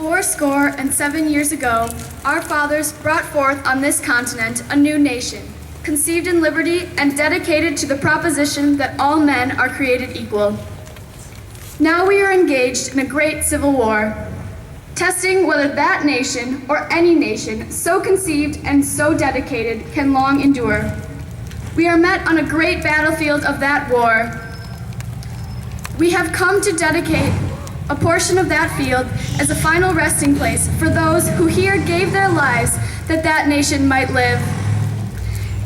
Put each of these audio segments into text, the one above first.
407 years ago, our fathers brought forth on this continent a new nation, conceived in liberty and dedicated to the proposition that all men are created equal. Now we are engaged in a great civil war, testing whether that nation or any nation so conceived and so dedicated can long endure. We are met on a great battlefield of that war. We have come to dedicate a portion of that field as a final resting place for those who here gave their lives that that nation might live.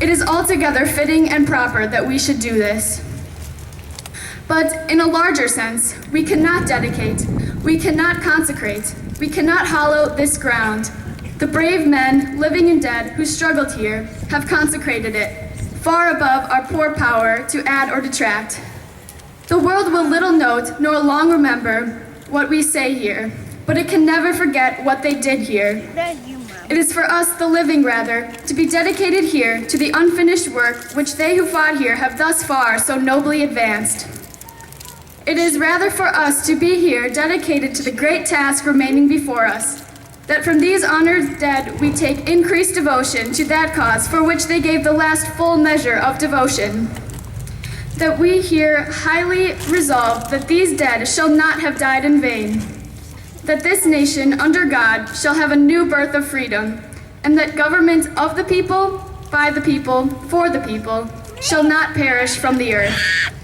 It is altogether fitting and proper that we should do this. But in a larger sense, we cannot dedicate, we cannot consecrate, we cannot hallow this ground. The brave men, living and dead, who struggled here, have consecrated it, far above our poor power to add or detract. The world will little note nor long remember what we say here, but it can never forget what they did here. It is for us, the living rather, to be dedicated here to the unfinished work which they who fought here have thus far so nobly advanced. It is rather for us to be here dedicated to the great task remaining before us, that from these honored dead we take increased devotion to that cause for which they gave the last full measure of devotion. That we here highly resolve that these dead shall not have died in vain, that this nation under God shall have a new birth of freedom, and that government of the people, by the people, for the people, shall not perish from the earth.